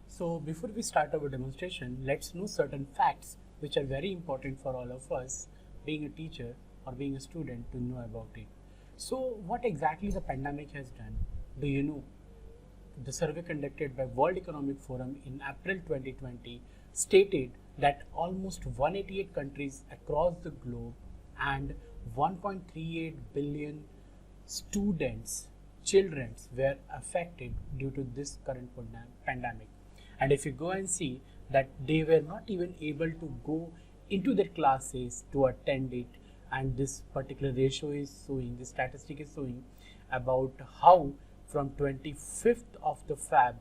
So before we start our demonstration, let's know certain facts which are very important for all of us, being a teacher or being a student, to know about it. So what exactly the pandemic has done? Do you know? The survey conducted by World Economic Forum in April 2020 stated that almost 188 countries across the globe and 1.38 billion students, children were affected due to this current pandemic. And if you go and see that they were not even able to go into their classes to attend it, and this particular ratio is showing, the statistic is showing about how from 25th of the Feb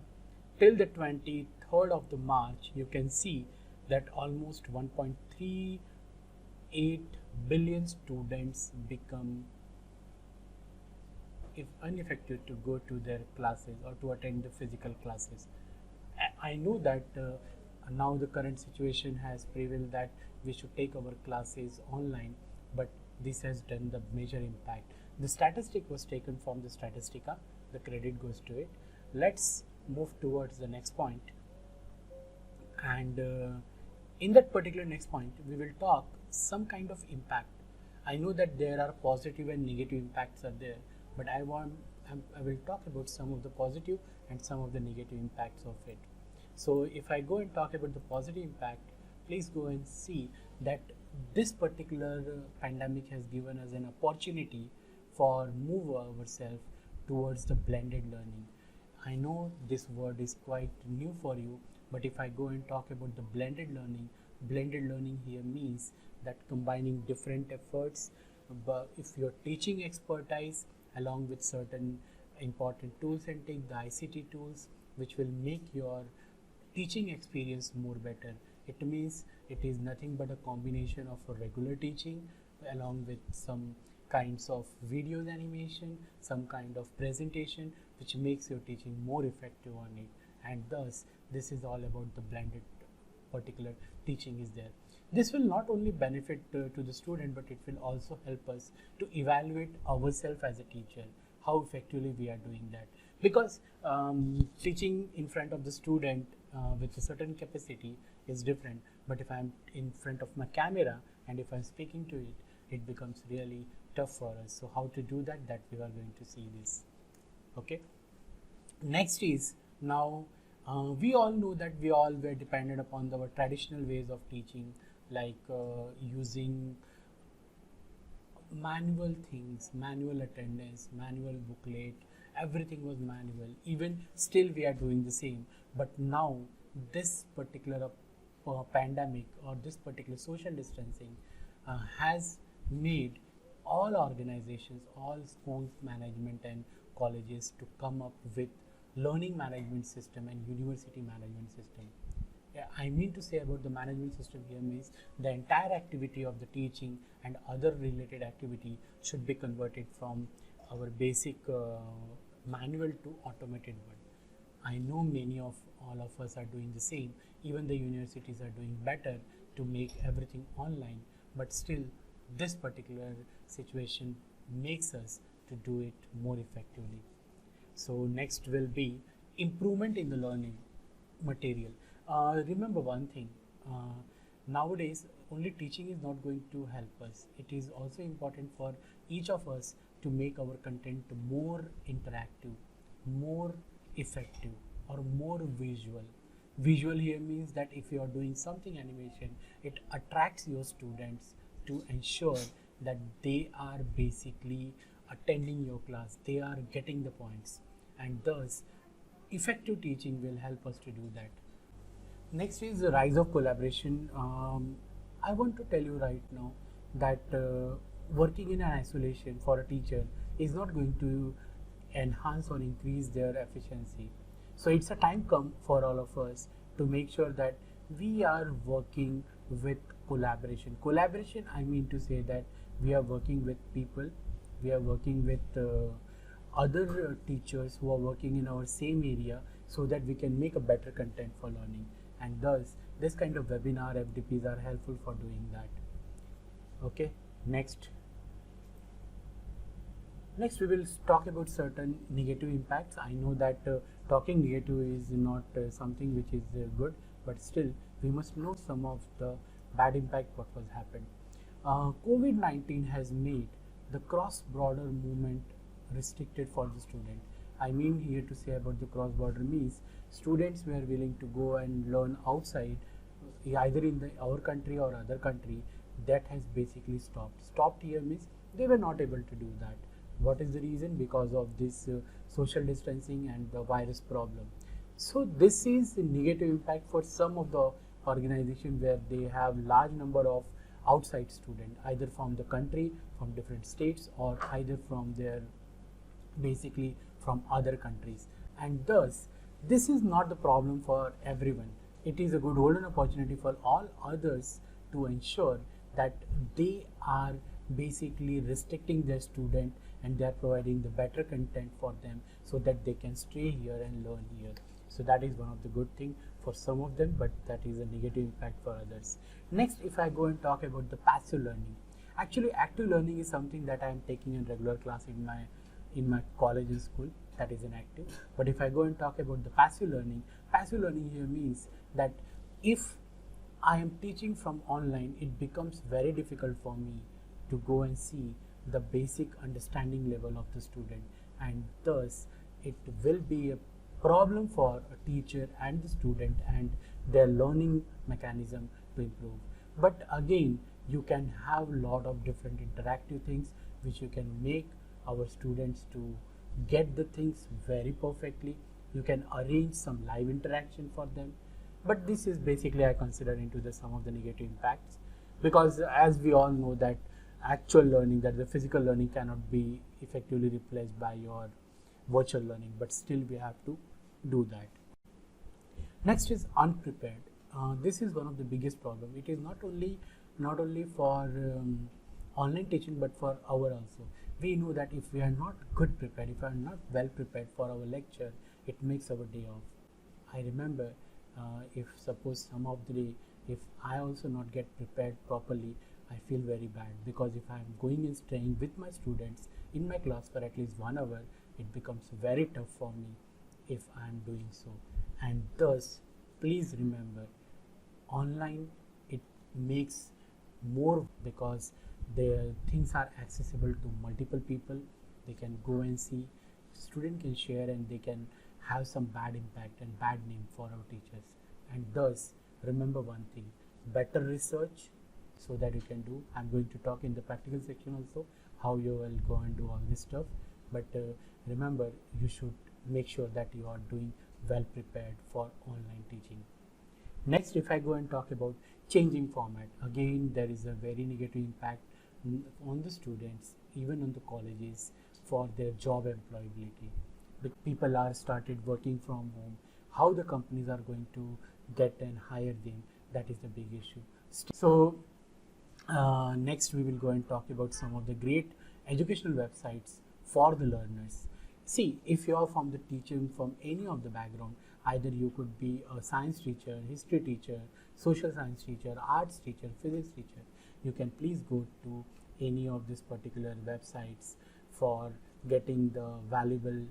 till the 23rd of the March, you can see that almost 1.38 billion students become ineffective to go to their classes or to attend the physical classes. I know that now the current situation has prevailed that we should take our classes online, but this has done the major impact. The statistic was taken from the Statistica. The credit goes to it. Let's move towards the next point. And in that particular next point, we will talk some kind of impact. I know that there are positive and negative impacts are there, but I will talk about some of the positive and some of the negative impacts of it. So if I go and talk about the positive impact, please go and see that this particular pandemic has given us an opportunity for move ourselves towards the blended learning. I know this word is quite new for you, but if I go and talk about the blended learning here means that combining different efforts, but if you're teaching expertise along with certain important tools and take the ICT tools which will make your teaching experience more better. It means it is nothing but a combination of a regular teaching along with some kinds of videos animation, some kind of presentation which makes your teaching more effective on it, and thus this is all about the blended particular teaching is there. This will not only benefit to the student, but it will also help us to evaluate ourselves as a teacher, how effectively we are doing that, because teaching in front of the student with a certain capacity is different, but if I'm in front of my camera and if I'm speaking to it, it becomes really tough for us. So how to do that we are going to see this. Okay, next is now we all know that we all were dependent upon our traditional ways of teaching, like using manual things, manual attendance, manual booklet, everything was manual. Even still we are doing the same, but now this particular pandemic or this particular social distancing has made all organizations, all schools management and colleges to come up with learning management system and university management system. I mean to say about the management system here means the entire activity of the teaching and other related activity should be converted from our basic manual to automated one. I know many of all of us are doing the same. Even the universities are doing better to make everything online, but still this particular situation makes us to do it more effectively. So next will be improvement in the learning material. Remember one thing, nowadays only teaching is not going to help us. It is also important for each of us to make our content more interactive, more effective, or more visual. Visual here means that if you are doing something animation, it attracts your students to ensure that they are basically attending your class, they are getting the points, and thus effective teaching will help us to do that. Next is the rise of collaboration. I want to tell you right now that working in an isolation for a teacher is not going to enhance or increase their efficiency. So it's a time come for all of us to make sure that we are working with collaboration. Collaboration, I mean to say that we are working with people, we are working with other teachers who are working in our same area so that we can make a better content for learning, and thus this kind of webinar FDPs are helpful for doing that. Okay, next we will talk about certain negative impacts. I know that talking negative is not something which is good, but still we must know some of the bad impact what was happened. COVID-19 has made the cross-border movement restricted for the student. I mean here to say about the cross-border means students were willing to go and learn outside, either in our country or other country. That has basically stopped here means they were not able to do that. What is the reason? Because of this social distancing and the virus problem. So this is a negative impact for some of the organization where they have large number of outside students, either from the country, from different states, or either from their basically from other countries. And thus this is not the problem for everyone. It is a good golden opportunity for all others to ensure that they are basically restricting their student and they are providing the better content for them so that they can stay here and learn here. So that is one of the good thing for some of them, but that is a negative impact for others. Next, if I go and talk about the passive learning, actually active learning is something that I am taking in regular class in my college and school. That is an active. But if I go and talk about the passive learning here means that if I am teaching from online, it becomes very difficult for me to go and see the basic understanding level of the student, and thus it will be a problem for a teacher and the student and their learning mechanism to improve. But again, you can have a lot of different interactive things which you can make our students to get the things very perfectly. You can arrange some live interaction for them. But this is basically I consider into the some of the negative impacts, because as we all know that actual learning, that the physical learning cannot be effectively replaced by your virtual learning, but still we have to do that. Next is unprepared. This is one of the biggest problem. It is not only for online teaching but for our also. We know that if we are not good prepared, if we are not well prepared for our lecture, it makes our day off. I remember if suppose some of the day, if I also not get prepared properly, I feel very bad, because if I am going and staying with my students in my class for at least 1 hour, it becomes very tough for me if I am doing so. And thus, please remember, online it makes more, because the things are accessible to multiple people. They can go and see, student can share, and they can have some bad impact and bad name for our teachers. And thus, remember one thing, better research so that you can do. I'm going to talk in the practical section also how you will go and do all this stuff. But remember, you should make sure that you are doing well prepared for online teaching. Next, if I go and talk about changing format, again there is a very negative impact on the students, even on the colleges, for their job employability. The people are started working from home. How the companies are going to get and hire them, that is the big issue. So next we will go and talk about some of the great educational websites for the learners. See, if you are from the teaching from any of the background, either you could be a science teacher, history teacher, social science teacher, arts teacher, physics teacher, you can please go to any of these particular websites for getting the valuable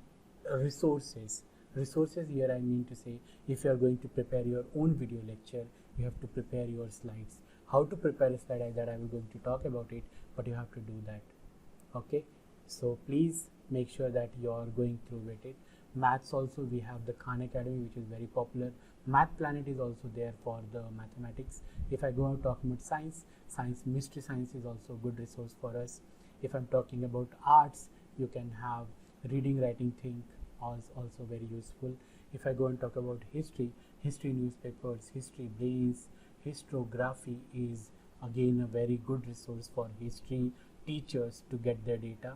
resources. Resources here I mean to say, if you are going to prepare your own video lecture, you have to prepare your slides. How to prepare a slide, that I will going to talk about it, but you have to do that. Okay, so please make sure that you are going through with it. Maths also, we have the Khan Academy, which is very popular. Math Planet is also there for the mathematics. If I go out talking about science, mystery science is also a good resource for us. If I'm talking about arts, you can have reading, writing, think, also very useful. If I go and talk about history newspapers, history brains, histography is again a very good resource for history teachers to get their data.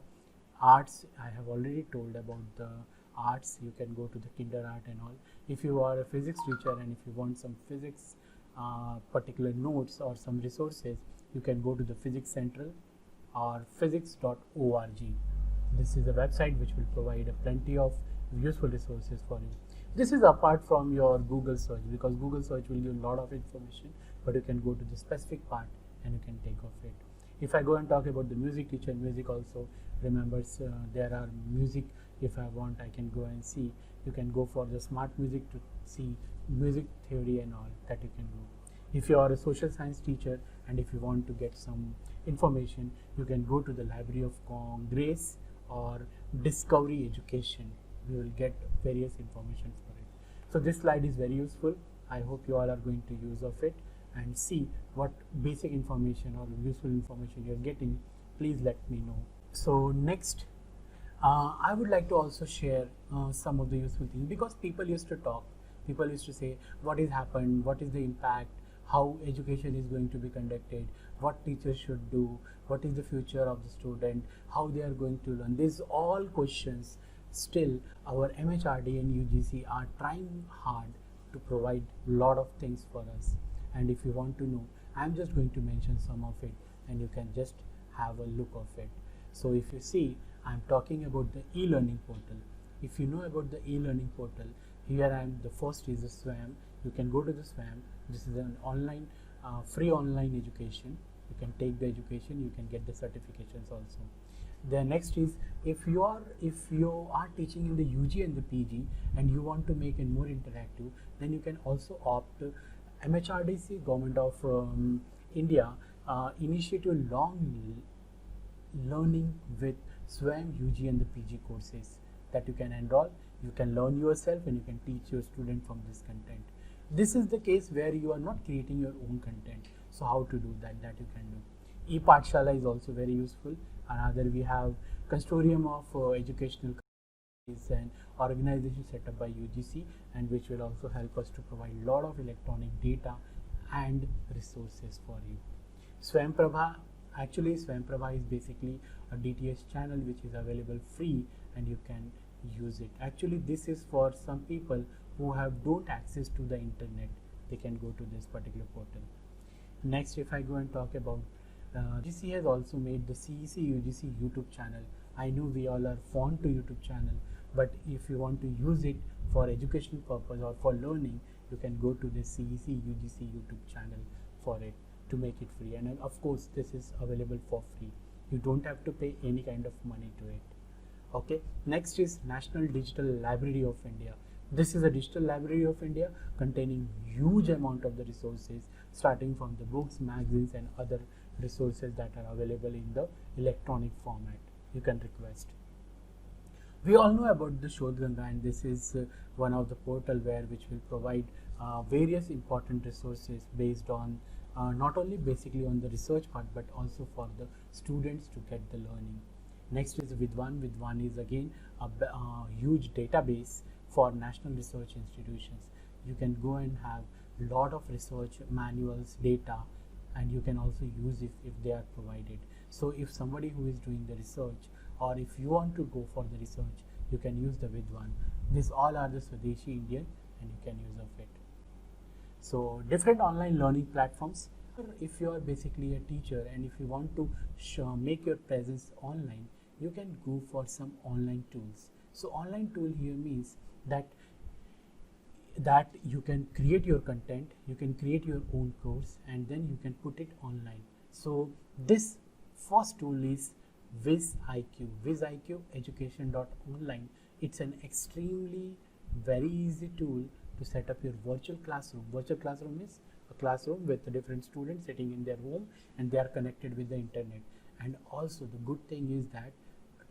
Arts, I have already told about the arts. You can go to the kinder art and all. If you are a physics teacher and if you want some physics particular notes or some resources, you can go to the Physics Central or physics.org. This is a website which will provide a plenty of useful resources for you. This is apart from your Google search, because Google search will give a lot of information, but you can go to the specific part and you can take off it. If I go and talk about the music teacher, music also remembers there are music. If I want, I can go and see. You can go for the smart music to see music theory and all that you can do. If you are a social science teacher and if you want to get some information, you can go to the Library of Congress or Discovery Education. You will get various information for it. So this slide is very useful. I hope you all are going to use of it and see what basic information or useful information you are getting. Please let me know. So next, I would like to also share some of the useful things, because people used to talk. People used to say what is happened, what is the impact, how education is going to be conducted, what teachers should do, what is the future of the student, how they are going to learn. These all questions. Still, our MHRD and UGC are trying hard to provide a lot of things for us. And if you want to know, I'm just going to mention some of it and you can just have a look of it. So if you see, I'm talking about the e-learning portal. If you know about the e-learning portal, here the first is the SWAM. You can go to the SWAM. This is an online, free online education. You can take the education, you can get the certifications also. The next is, if you are teaching in the UG and the PG and you want to make it more interactive, then you can also opt MHRDC, Government of India, initiative long learning with SWAM, UG and the PG courses that you can enroll. You can learn yourself and you can teach your student from this content. This is the case where you are not creating your own content. So how to do that you can do. E-Pathshala is also very useful. Another, we have Consortium of Educational is an organization set up by UGC, and which will also help us to provide a lot of electronic data and resources for you. Swayamprabha, actually Swayamprabha is basically a DTS channel which is available free and you can use it. Actually this is for some people who don't access to the internet. They can go to this particular portal. Next, if I go and talk about UGC has also made the CEC UGC YouTube channel. I know we all are fond to YouTube channel, but if you want to use it for educational purpose or for learning, you can go to the CEC UGC YouTube channel for it to make it free. And of course, this is available for free. You don't have to pay any kind of money to it. Okay. Next is National Digital Library of India. This is a digital library of India containing huge amount of the resources, starting from the books, magazines and other resources that are available in the electronic format. You can request. We all know about the Shodhganga, and this is one of the portal which will provide various important resources based on not only basically on the research part, but also for the students to get the learning. Next is Vidwan. Vidwan is again a huge database for national research institutions. You can go and have a lot of research manuals, data, and you can also use if they are provided. So if somebody who is doing the research, or if you want to go for the research, you can use the Vidwan. These all are the Swadeshi Indian and you can use of it. So different online learning platforms. If you are basically a teacher and if you want to make your presence online, you can go for some online tools. So online tool here means that you can create your content, you can create your own course, and then you can put it online. So this first tool is VizIQ education.online. It's an extremely very easy tool to set up your virtual classroom. Virtual classroom is a classroom with different students sitting in their home and they are connected with the internet. And also the good thing is that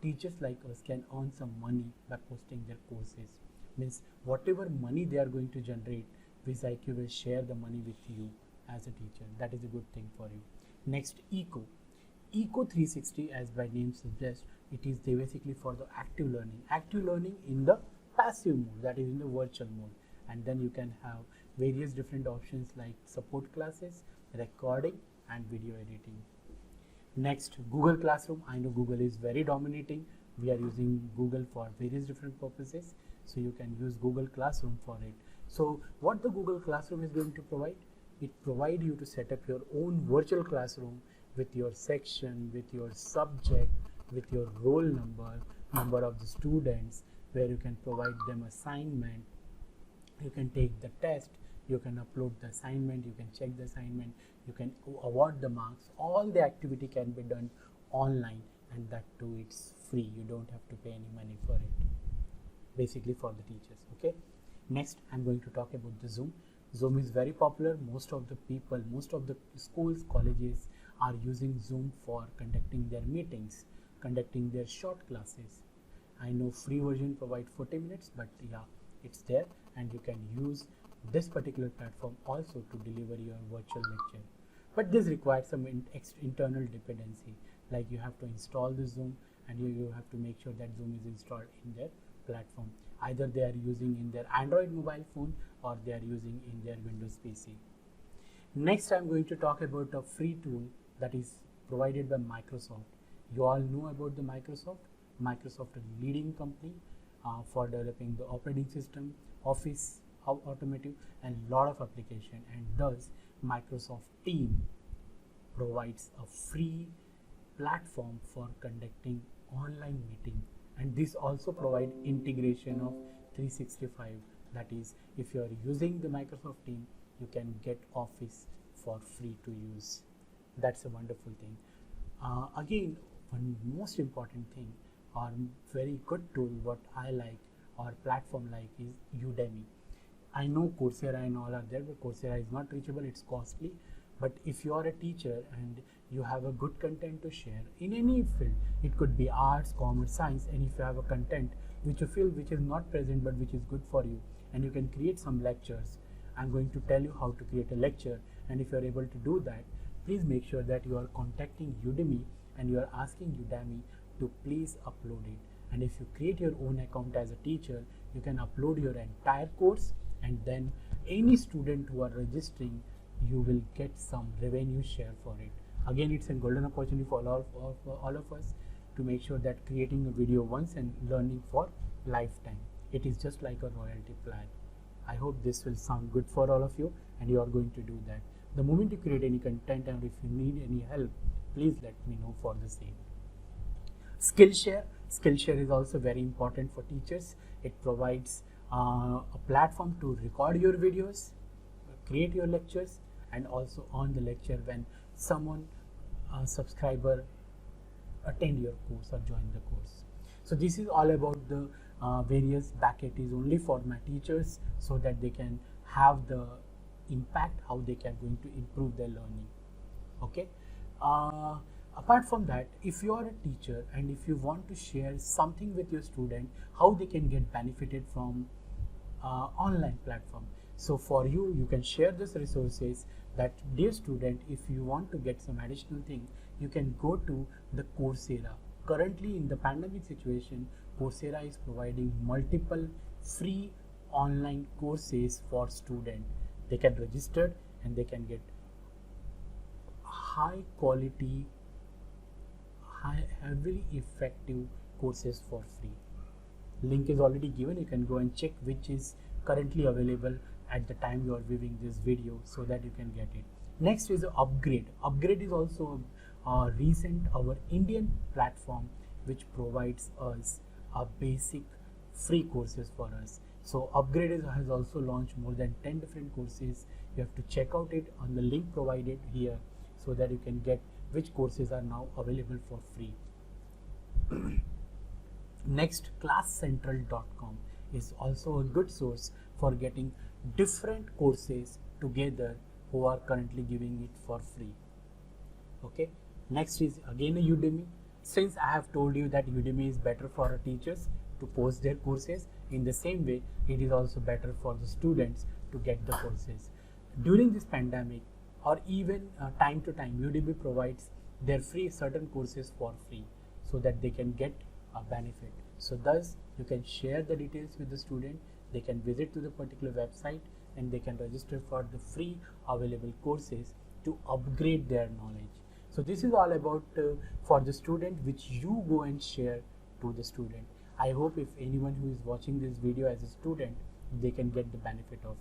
teachers like us can earn some money by posting their courses. Means whatever money they are going to generate, VizIQ will share the money with you as a teacher. That is a good thing for you. Next, Eco 360, as by name suggests, it is basically for the active learning in the passive mode, that is in the virtual mode. And then you can have various different options like support classes, recording and video editing. Next, Google Classroom. I know Google is very dominating. We are using Google for various different purposes. So you can use Google Classroom for it. So what the Google Classroom is going to provide? It provides you to set up your own virtual classroom with your section, with your subject, with your roll number of the students, where you can provide them assignment you can take the test, you can upload the assignment, you can check the assignment, you can award the marks. All the activity can be done online, and that too it's free. You don't have to pay any money for it, basically for the teachers. Okay, next I'm going to talk about the Zoom. Zoom is very popular. Most of the people, most of the schools, colleges are using Zoom for conducting their meetings, conducting their short classes. I know free version provide 40 minutes, but yeah, it's there, and you can use this particular platform also to deliver your virtual lecture. But this requires some internal dependency, like you have to install the Zoom, and you have to make sure that Zoom is installed in their platform. Either they are using in their Android mobile phone or they are using in their Windows PC. Next, I'm going to talk about a free tool that is provided by Microsoft. You all know about the Microsoft. Microsoft is a leading company for developing the operating system, Office, automotive, and lot of application. And thus, Microsoft Team provides a free platform for conducting online meeting, and this also provide integration of 365. That is, if you are using the Microsoft Team, you can get Office for free to use. That's a wonderful thing. Again, one most important thing or very good tool what I like or platform like is Udemy. I know Coursera and all are there, but Coursera is not reachable, it's costly. But if you are a teacher and you have a good content to share in any field, it could be arts, commerce, science, and if you have a content which you feel which is not present but which is good for you, and you can create some lectures, I'm going to tell you how to create a lecture. And if you are able to do that, please make sure that you are contacting Udemy and you are asking Udemy to please upload it. And if you create your own account as a teacher, you can upload your entire course, and then any student who are registering, you will get some revenue share for it. Again, it's a golden opportunity for all of us to make sure that creating a video once and learning for lifetime. It is just like a royalty plan. I hope this will sound good for all of you, and you are going to do that. The moment you create any content, and if you need any help, please let me know for the same. Skillshare. Skillshare is also very important for teachers. It provides a platform to record your videos, create your lectures, and also on the lecture when someone, a subscriber, attend your course or join the course. So this is all about the various bracket is only for my teachers, so that they can have the impact how they can going to improve their learning. Okay. Apart from that, if you are a teacher and if you want to share something with your student, how they can get benefited from online platform. So for you, you can share these resources that, dear student, if you want to get some additional thing, you can go to the Coursera. Currently in the pandemic situation, Coursera is providing multiple free online courses for students. They can register and they can get high quality, heavily effective courses for free. Link is already given. You can go and check which is currently available at the time you are viewing this video, so that you can get it. Next is Upgrade. Upgrade is also our Indian platform which provides us a basic free courses for us. So Upgrade has also launched more than 10 different courses. You have to check out it on the link provided here, so that you can get which courses are now available for free. Next, classcentral.com is also a good source for getting different courses together who are currently giving it for free. Okay. Next is again a Udemy. Since I have told you that Udemy is better for our teachers to post their courses, in the same way it is also better for the students to get the courses. During this pandemic, or even time to time, Udemy provides their free certain courses for free, so that they can get a benefit. So thus you can share the details with the student. They can visit to the particular website and they can register for the free available courses to upgrade their knowledge. So this is all about for the student, which you go and share to the student. I hope if anyone who is watching this video as a student, they can get the benefit of it.